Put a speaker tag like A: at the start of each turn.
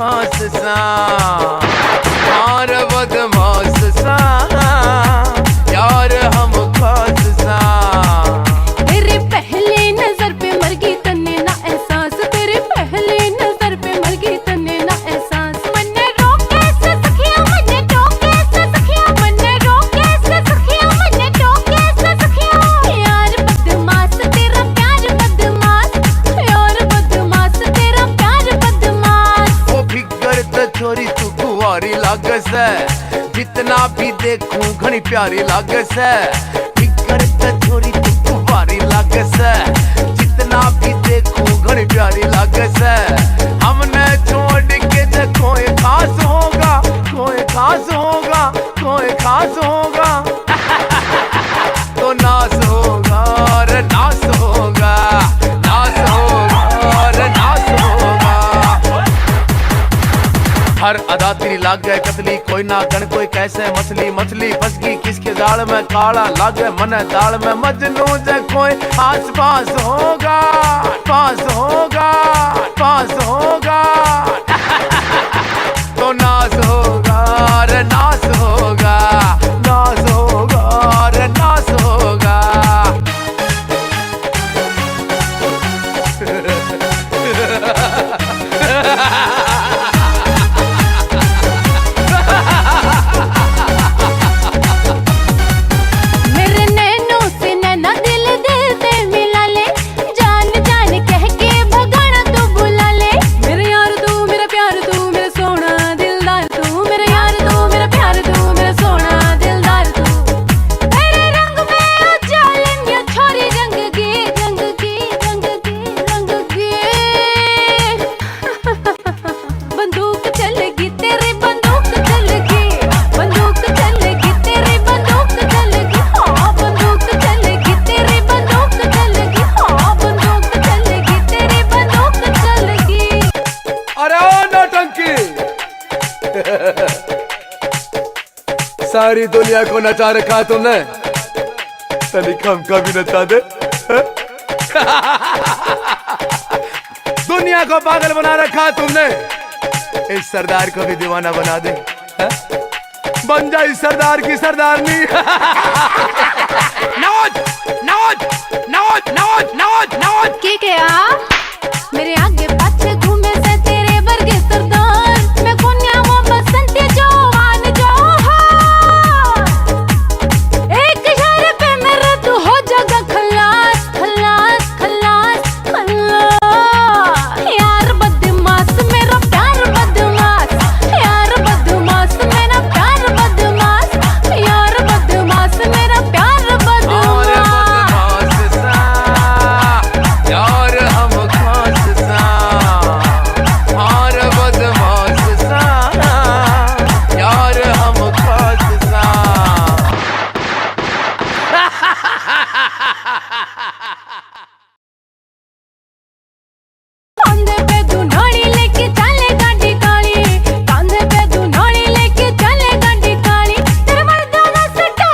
A: खास सा, यार बदमाश सा, यार हम खास सा।
B: तेरे पहले नजर पे मर गई तन्ने ना एहसास, तेरे पहले नजर पे मर गई तन्ने ना एहसास। मन्ने रोके से सखिया, मन्ने टोके से सखिया, मन्ने रोके से सखिया, मन्ने टोके से सखिया। यार बदमाश तेरा प्यार बदमाश, यार बदमाश तेरा प्यार बदमाश।
A: वो फिकर तो छोरी तू कुंवारी लागस है, जितना भी देखूं घनी प्यारी लागस है। फिकर तो छोरी तू कुंवारी लागस है, जितना भी देखूं घनी प्यारी लागस है। हमने छोड़ के जो कोई खास होगा, कोई खास होगा, कोई खास होगा तो नास होगा रे नास होगा, नास होगा रे नास होगा। हर अदा तेरी लाग गए कतली, कोई ना गण कोई कैसे मछली। मछली फंस गई किसके जाल में, काला लागे मन दाल में। मजनू जे कोई आस पास होगा, पास होगा, पास होगा तो नास होगा रे नास होगा, नास होगा रे नास होगा।
B: मेरे नैनों से नैना दिल दिल से मिला ले, जान जान कह के भगाना तू बुला ले। मेरे यार तू मेरा प्यार तू मेरा सोना दिलदार तू, मेरा यार तू मेरा प्यार तू मेरा सोना दिलदार तू। तेरे रंग में उजालन या छोरी रंग की, रंग की, रंग की, रंग की बंदूक चलेगी तेरी बंदूक चलेगी, बंदूक चलेगी तेरी बंदूक चलेगी। हाँ बंदूक चलेगी तेरी बंदूक चलेगी, हाँ बंदूक चलेगी तेरी बंदूक चलेगी।
A: अरे ओ नौटंकी सारी दुनिया को नचा रखा तुमने, तनिक हमका भी नचा दे दुनिया को पागल बना रखा तुमने, इस सरदार को भी दीवाना बना दे। बन जा इस सरदार की सरदारनी नौज नौज नौज नौज नौज नौज।
B: के क्या मेरे आगे